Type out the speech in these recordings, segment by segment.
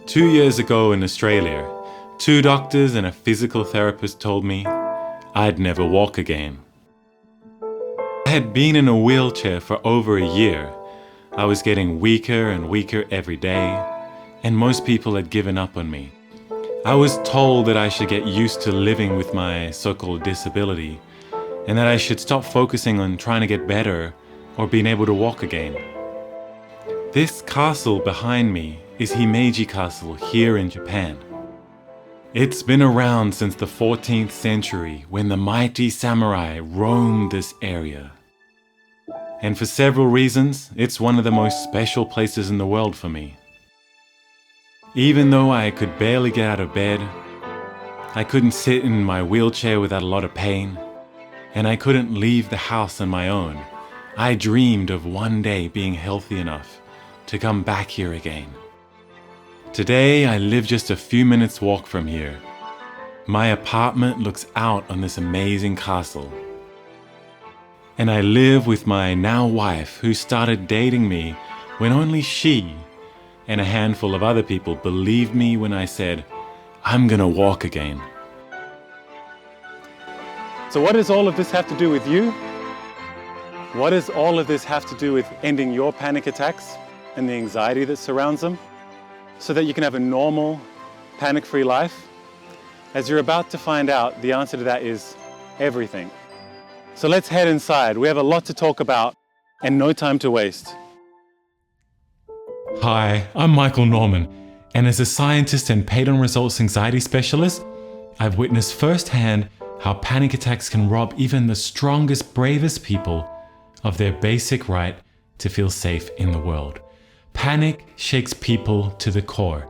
2 years ago in Australia, 2 doctors and a physical therapist told me I'd never walk again. I had been in a wheelchair for over a year. I was getting weaker and weaker every day, and most people had given up on me. I was told that I should get used to living with my so-called disability, and that I should stop focusing on trying to get better or being able to walk again. This castle behind me is Himeji Castle here in Japan. It's been around since the 14th century when the mighty samurai roamed this area. And for several reasons, it's one of the most special places in the world for me. Even though I could barely get out of bed, I couldn't sit in my wheelchair without a lot of pain, and I couldn't leave the house on my own, I dreamed of one day being healthy enough to come back here again. Today, I live just a few minutes walk from here. My apartment looks out on this amazing castle. And I live with my now wife, who started dating me when only she and a handful of other people believed me when I said, I'm gonna walk again. So what does all of this have to do with you? What does all of this have to do with ending your panic attacks and the anxiety that surrounds them, so that you can have a normal, panic-free life? As you're about to find out, the answer to that is everything. So let's head inside. We have a lot to talk about and no time to waste. Hi, I'm Michael Norman, and as a scientist and paid-on results anxiety specialist, I've witnessed firsthand how panic attacks can rob even the strongest, bravest people of their basic right to feel safe in the world. Panic shakes people to the core.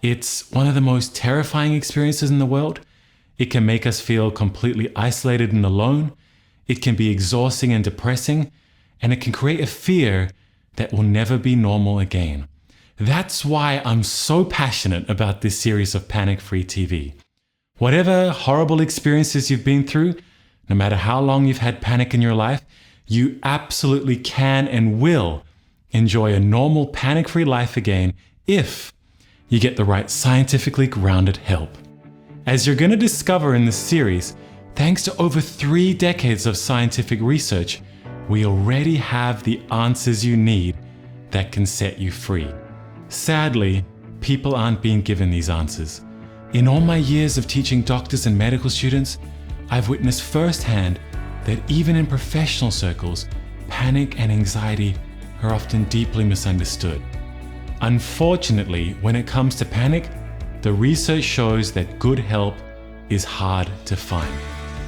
It's one of the most terrifying experiences in the world. It can make us feel completely isolated and alone. It can be exhausting and depressing, and it can create a fear that will never be normal again. That's why I'm so passionate about this series of Panic-Free TV. Whatever horrible experiences you've been through, no matter how long you've had panic in your life, you absolutely can and will enjoy a normal panic-free life again if you get the right scientifically grounded help. As you're going to discover in this series, thanks to over 3 decades of scientific research, we already have the answers you need that can set you free. Sadly, people aren't being given these answers. In all my years of teaching doctors and medical students, I've witnessed firsthand that even in professional circles, panic and anxiety are often deeply misunderstood. Unfortunately, when it comes to panic, the research shows that good help is hard to find.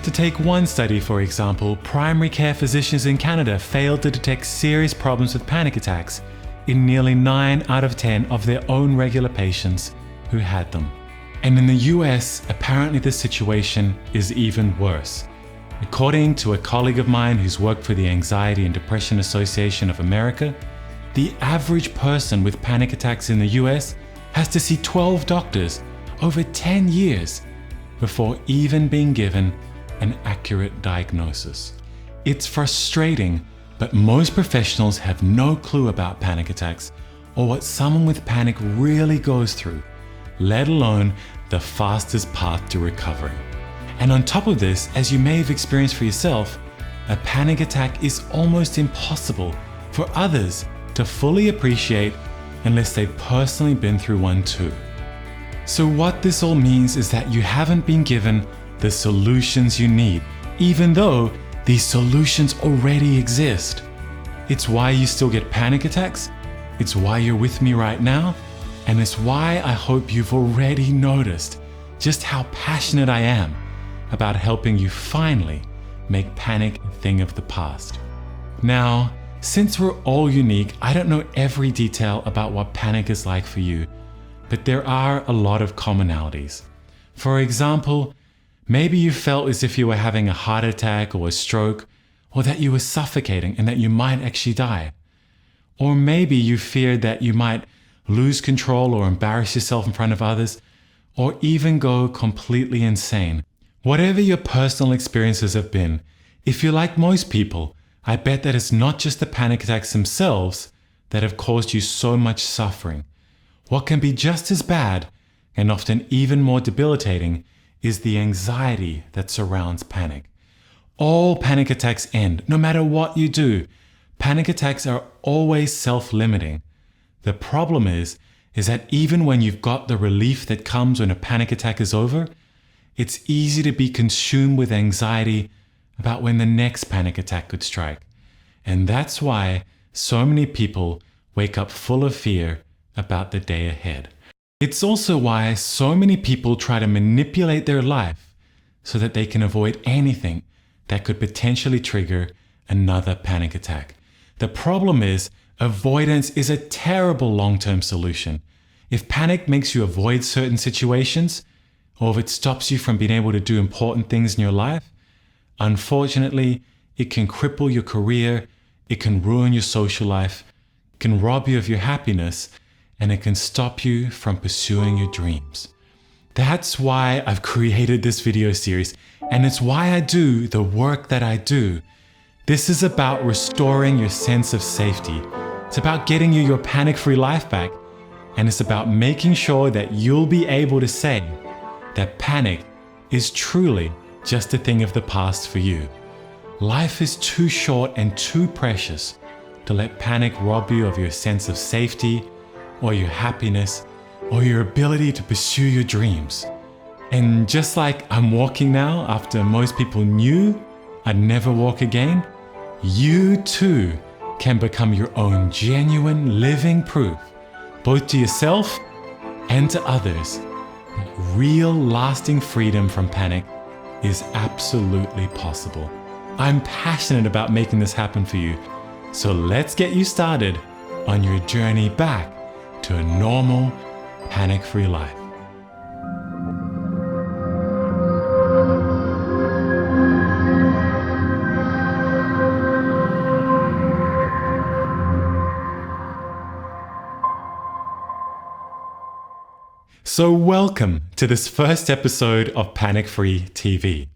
To take one study, for example, primary care physicians in Canada failed to detect serious problems with panic attacks in nearly 9 out of 10 of their own regular patients who had them. And in the US, apparently the situation is even worse. According to a colleague of mine who's worked for the Anxiety and Depression Association of America, the average person with panic attacks in the US has to see 12 doctors over 10 years before even being given an accurate diagnosis. It's frustrating, but most professionals have no clue about panic attacks or what someone with panic really goes through, let alone the fastest path to recovery. And on top of this, as you may have experienced for yourself, a panic attack is almost impossible for others to fully appreciate unless they've personally been through one too. So what this all means is that you haven't been given the solutions you need, even though these solutions already exist. It's why you still get panic attacks, it's why you're with me right now, and it's why I hope you've already noticed just how passionate I am about helping you finally make panic a thing of the past. Now, since we're all unique, I don't know every detail about what panic is like for you, but there are a lot of commonalities. For example, maybe you felt as if you were having a heart attack or a stroke, or that you were suffocating and that you might actually die. Or maybe you feared that you might lose control or embarrass yourself in front of others, or even go completely insane. Whatever your personal experiences have been, if you're like most people, I bet that it's not just the panic attacks themselves that have caused you so much suffering. What can be just as bad, and often even more debilitating, is the anxiety that surrounds panic. All panic attacks end, no matter what you do. Panic attacks are always self-limiting. The problem is that even when you've got the relief that comes when a panic attack is over, it's easy to be consumed with anxiety about when the next panic attack could strike. And that's why so many people wake up full of fear about the day ahead. It's also why so many people try to manipulate their life so that they can avoid anything that could potentially trigger another panic attack. The problem is, avoidance is a terrible long-term solution. If panic makes you avoid certain situations, or if it stops you from being able to do important things in your life, unfortunately, it can cripple your career, it can ruin your social life, it can rob you of your happiness, and it can stop you from pursuing your dreams. That's why I've created this video series, and it's why I do the work that I do. This is about restoring your sense of safety. It's about getting you your panic-free life back, and it's about making sure that you'll be able to say that panic is truly just a thing of the past for you. Life is too short and too precious to let panic rob you of your sense of safety, or your happiness, or your ability to pursue your dreams. And just like I'm walking now after most people knew I'd never walk again, you too can become your own genuine living proof, both to yourself and to others, that real lasting freedom from panic is absolutely possible. I'm passionate about making this happen for you, so let's get you started on your journey back to a normal, panic-free life. So welcome to this first episode of Panic Free TV.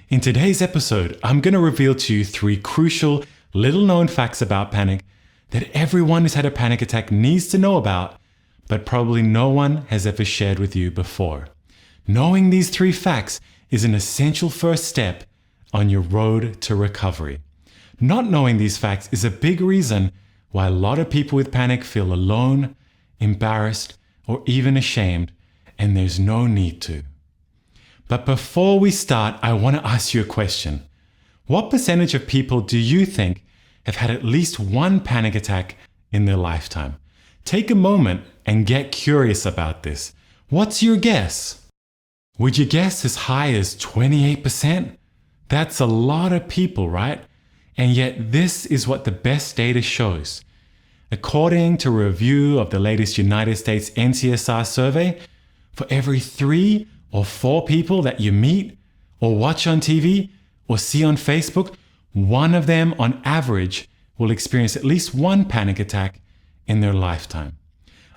In today's episode, I'm going to reveal to you 3 crucial, little-known facts about panic that everyone who's had a panic attack needs to know about, but probably no one has ever shared with you before. Knowing these 3 facts is an essential first step on your road to recovery. Not knowing these facts is a big reason why a lot of people with panic feel alone, embarrassed, or even ashamed, and there's no need to. But before we start, I want to ask you a question. What percentage of people do you think have had at least one panic attack in their lifetime? Take a moment and get curious about this. What's your guess? Would you guess as high as 28%? That's a lot of people, right? And yet this is what the best data shows. According to a review of the latest United States NCSR survey, for every 3 or 4 people that you meet or watch on TV or see on Facebook, one of them on average will experience at least one panic attack in their lifetime.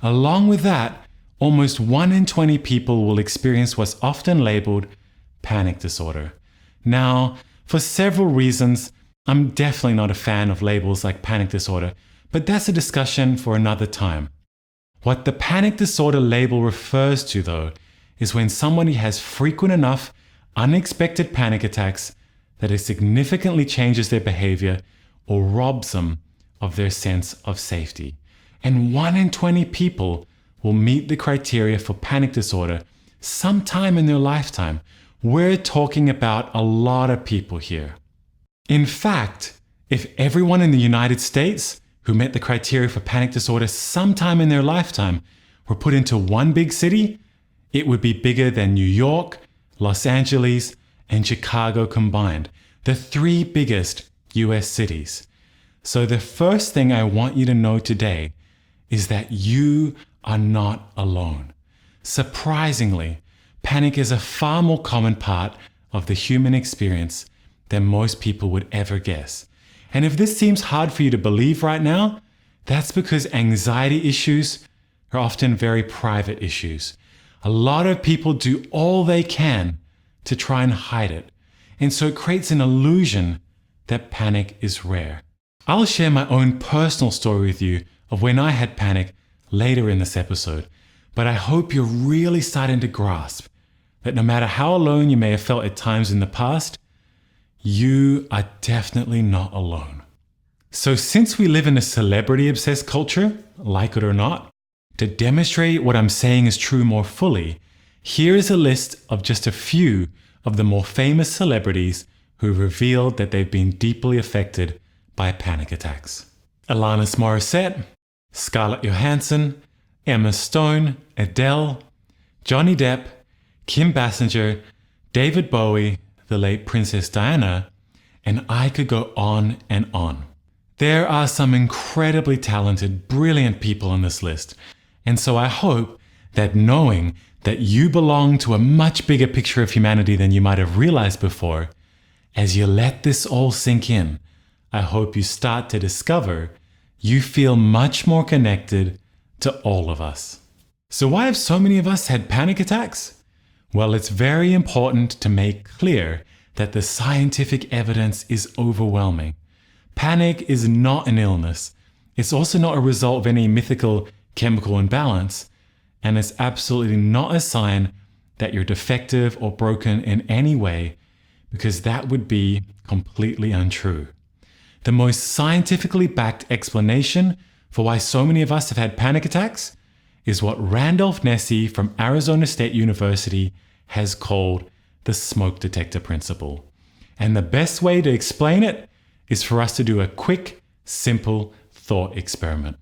Along with that, almost 1 in 20 people will experience what's often labeled panic disorder. Now, for several reasons, I'm definitely not a fan of labels like panic disorder, but that's a discussion for another time. What the panic disorder label refers to, though, is when somebody has frequent enough unexpected panic attacks that it significantly changes their behavior or robs them of their sense of safety. And 1 in 20 people will meet the criteria for panic disorder sometime in their lifetime. We're talking about a lot of people here. In fact, if everyone in the United States who met the criteria for panic disorder sometime in their lifetime were put into one big city, it would be bigger than New York, Los Angeles, and Chicago combined, the 3 biggest US cities. So the first thing I want you to know today is that you are not alone. Surprisingly, panic is a far more common part of the human experience than most people would ever guess. And if this seems hard for you to believe right now, that's because anxiety issues are often very private issues. A lot of people do all they can to try and hide it. And so it creates an illusion that panic is rare. I'll share my own personal story with you of when I had panic later in this episode. But I hope you're really starting to grasp that no matter how alone you may have felt at times in the past, you are definitely not alone. So since we live in a celebrity-obsessed culture, like it or not, to demonstrate what I'm saying is true more fully, here is a list of just a few of the more famous celebrities who revealed that they've been deeply affected by panic attacks. Alanis Morissette, Scarlett Johansson, Emma Stone, Adele, Johnny Depp, Kim Basinger, David Bowie, the late Princess Diana, and I could go on and on. There are some incredibly talented, brilliant people on this list, and so I hope that knowing that you belong to a much bigger picture of humanity than you might have realized before, as you let this all sink in, I hope you start to discover you feel much more connected to all of us. So why have so many of us had panic attacks? Well, it's very important to make clear that the scientific evidence is overwhelming. Panic is not an illness. It's also not a result of any mythical chemical imbalance, and it's absolutely not a sign that you're defective or broken in any way, because that would be completely untrue. The most scientifically backed explanation for why so many of us have had panic attacks is what Randolph Nesse from Arizona State University has called the smoke detector principle. And the best way to explain it is for us to do a quick, simple thought experiment.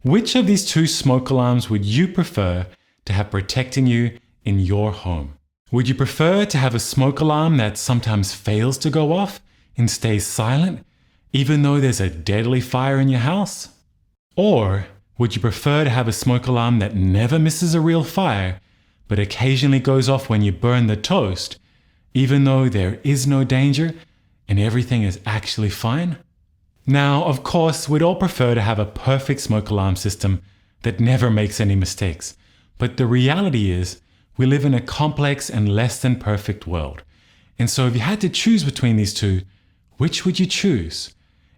Which of these two smoke alarms would you prefer to have protecting you in your home? Would you prefer to have a smoke alarm that sometimes fails to go off and stays silent, even though there's a deadly fire in your house? Or would you prefer to have a smoke alarm that never misses a real fire, but occasionally goes off when you burn the toast, even though there is no danger and everything is actually fine? Now, of course, we'd all prefer to have a perfect smoke alarm system that never makes any mistakes. But the reality is, we live in a complex and less than perfect world. And so if you had to choose between these two, which would you choose?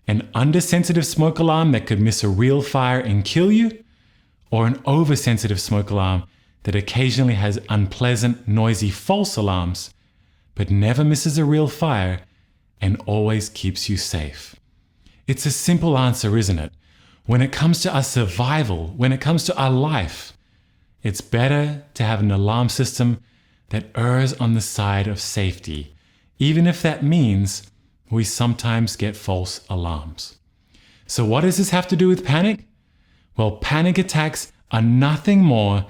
An undersensitive smoke alarm that could miss a real fire and kill you? Or an oversensitive smoke alarm that occasionally has unpleasant, noisy false alarms, but never misses a real fire and always keeps you safe? It's a simple answer, isn't it? When it comes to our survival, when it comes to our life, it's better to have an alarm system that errs on the side of safety, even if that means we sometimes get false alarms. So what does this have to do with panic? Well, panic attacks are nothing more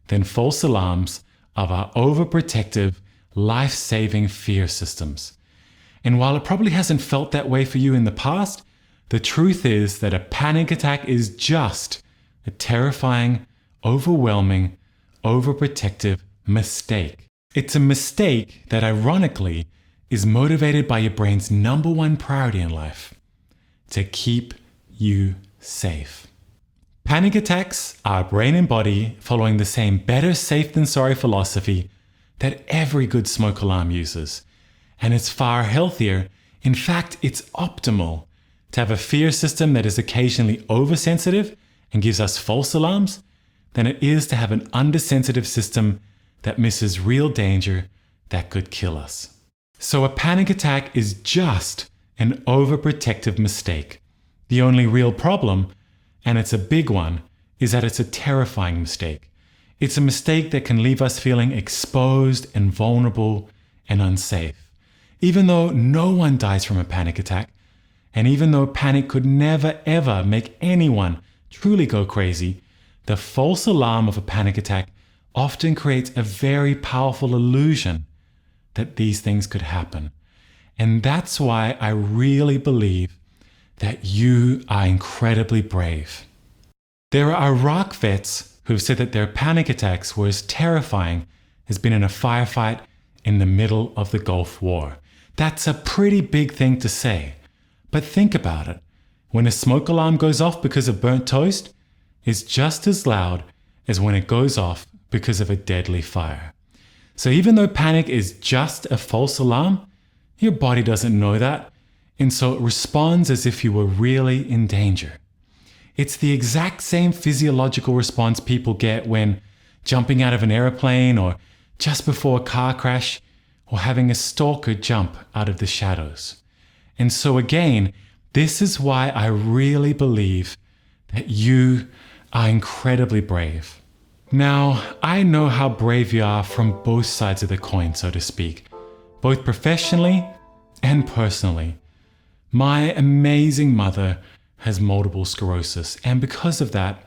than false alarms of our overprotective, life-saving fear systems. And while it probably hasn't felt that way for you in the past, the truth is that a panic attack is just a terrifying, overwhelming, overprotective mistake. It's a mistake that ironically is motivated by your brain's number one priority in life: to keep you safe. Panic attacks are brain and body following the same better safe than sorry philosophy that every good smoke alarm uses. And it's far healthier, in fact, it's optimal, to have a fear system that is occasionally oversensitive and gives us false alarms than it is to have an undersensitive system that misses real danger that could kill us. So a panic attack is just an overprotective mistake. The only real problem, and it's a big one, is that it's a terrifying mistake. It's a mistake that can leave us feeling exposed and vulnerable and unsafe. Even though no one dies from a panic attack, and even though panic could never ever make anyone truly go crazy, the false alarm of a panic attack often creates a very powerful illusion that these things could happen. And that's why I really believe that you are incredibly brave. There are Iraq vets who've said that their panic attacks were as terrifying as being in a firefight in the middle of the Gulf War. That's a pretty big thing to say. But think about it. When a smoke alarm goes off because of burnt toast, it's just as loud as when it goes off because of a deadly fire. So even though panic is just a false alarm, your body doesn't know that, and so it responds as if you were really in danger. It's the exact same physiological response people get when jumping out of an airplane, or just before a car crash, or having a stalker jump out of the shadows. And so again, this is why I really believe that you are incredibly brave. Now, I know how brave you are from both sides of the coin, so to speak, both professionally and personally. My amazing mother has multiple sclerosis, and because of that,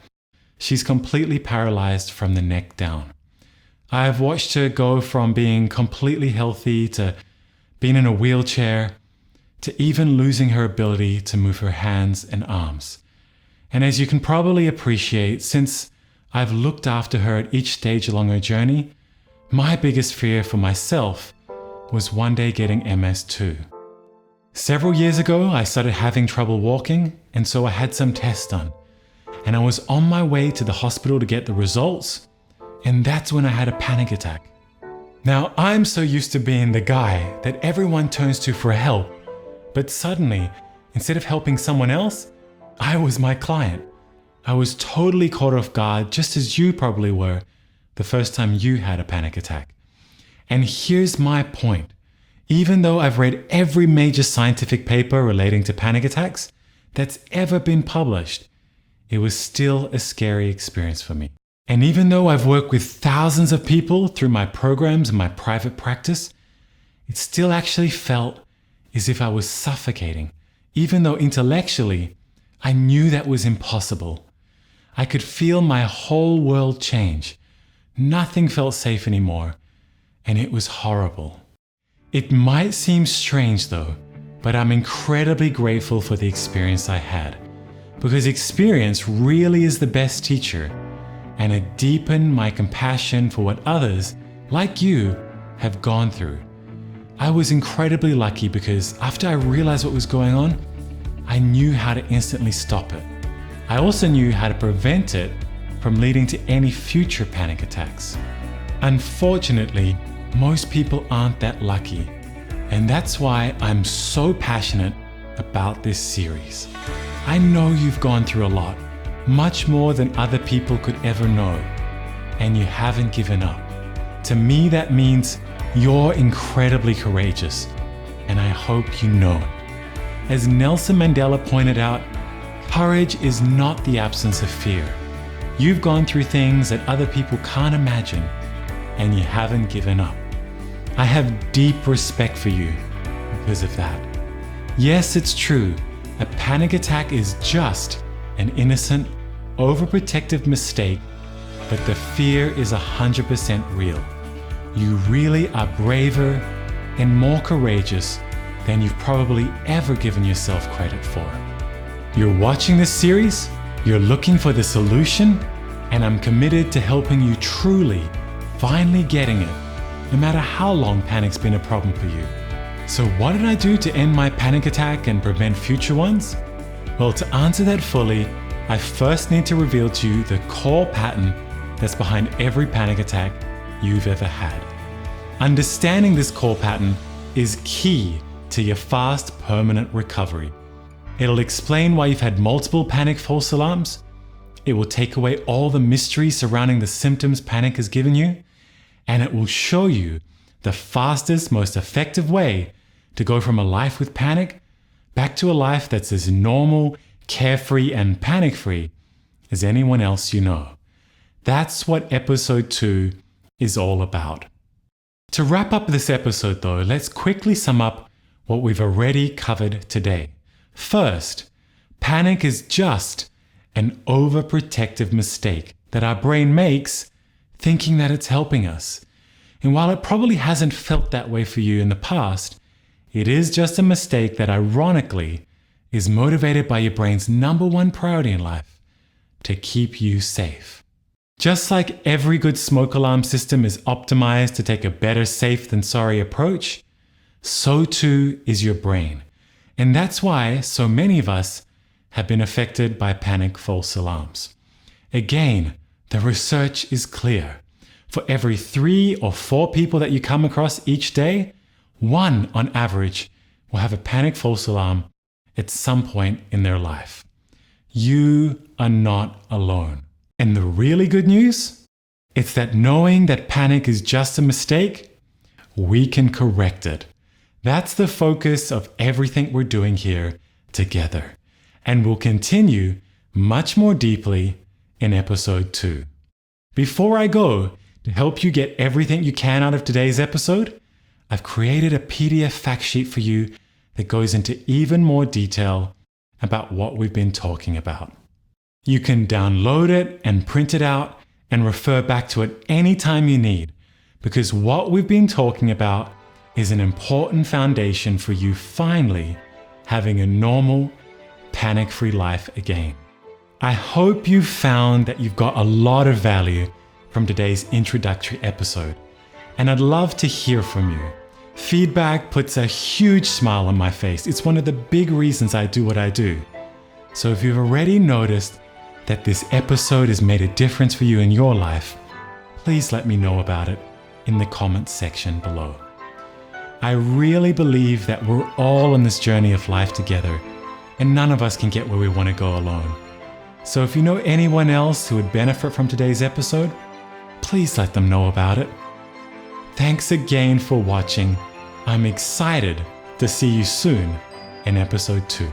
she's completely paralyzed from the neck down. I've watched her go from being completely healthy to being in a wheelchair to even losing her ability to move her hands and arms. And as you can probably appreciate, since I've looked after her at each stage along her journey, my biggest fear for myself was one day getting MS too. Several years ago, I started having trouble walking, and so I had some tests done. And I was on my way to the hospital to get the results, and that's when I had a panic attack. Now, I'm so used to being the guy that everyone turns to for help, but suddenly, instead of helping someone else, I was my client. I was totally caught off guard, just as you probably were the first time you had a panic attack. And here's my point. Even though I've read every major scientific paper relating to panic attacks that's ever been published, it was still a scary experience for me. And even though I've worked with thousands of people through my programs and my private practice, it still actually felt as if I was suffocating, even though intellectually I knew that was impossible. I could feel my whole world change. Nothing felt safe anymore, and it was horrible. It might seem strange though, but I'm incredibly grateful for the experience I had, because experience really is the best teacher, and it deepened my compassion for what others, like you, have gone through. I was incredibly lucky because after I realized what was going on, I knew how to instantly stop it. I also knew how to prevent it from leading to any future panic attacks. Unfortunately, most people aren't that lucky, and that's why I'm so passionate about this series. I know you've gone through a lot, much more than other people could ever know, and you haven't given up. To me, that means you're incredibly courageous, and I hope you know it. As Nelson Mandela pointed out, courage is not the absence of fear. You've gone through things that other people can't imagine, and you haven't given up. I have deep respect for you because of that. Yes, it's true, a panic attack is just an innocent, overprotective mistake, but the fear is 100% real. You really are braver and more courageous than you've probably ever given yourself credit for. You're watching this series, you're looking for the solution, and I'm committed to helping you truly, finally getting it, no matter how long panic's been a problem for you. So what did I do to end my panic attack and prevent future ones? Well, to answer that fully, I first need to reveal to you the core pattern that's behind every panic attack you've ever had. Understanding this core pattern is key to your fast, permanent recovery. It'll explain why you've had multiple panic false alarms. It will take away all the mystery surrounding the symptoms panic has given you, and it will show you the fastest, most effective way to go from a life with panic back to a life that's as normal, carefree, and panic-free as anyone else you know. That's what episode 2 is all about. To wrap up this episode though, let's quickly sum up what we've already covered today. First, panic is just an overprotective mistake that our brain makes thinking that it's helping us. And while it probably hasn't felt that way for you in the past, it is just a mistake that ironically is motivated by your brain's number one priority in life, to keep you safe. Just like every good smoke alarm system is optimized to take a better safe than sorry approach, so too is your brain. And that's why so many of us have been affected by panic false alarms. Again, the research is clear. For every 3 or 4 people that you come across each day, 1 on average will have a panic false alarm at some point in their life. You are not alone. And the really good news? It's that knowing that panic is just a mistake, we can correct it. That's the focus of everything we're doing here together. And we'll continue much more deeply in episode 2. Before I go, to help you get everything you can out of today's episode, I've created a PDF fact sheet for you that goes into even more detail about what we've been talking about. You can download it and print it out and refer back to it anytime you need, because what we've been talking about is an important foundation for you finally having a normal, panic-free life again. I hope you found that you've got a lot of value from today's introductory episode, and I'd love to hear from you. Feedback puts a huge smile on my face. It's one of the big reasons I do what I do. So if you've already noticed that this episode has made a difference for you in your life, please let me know about it in the comments section below. I really believe that we're all on this journey of life together, and none of us can get where we want to go alone. So if you know anyone else who would benefit from today's episode, please let them know about it. Thanks again for watching. I'm excited to see you soon in episode 2.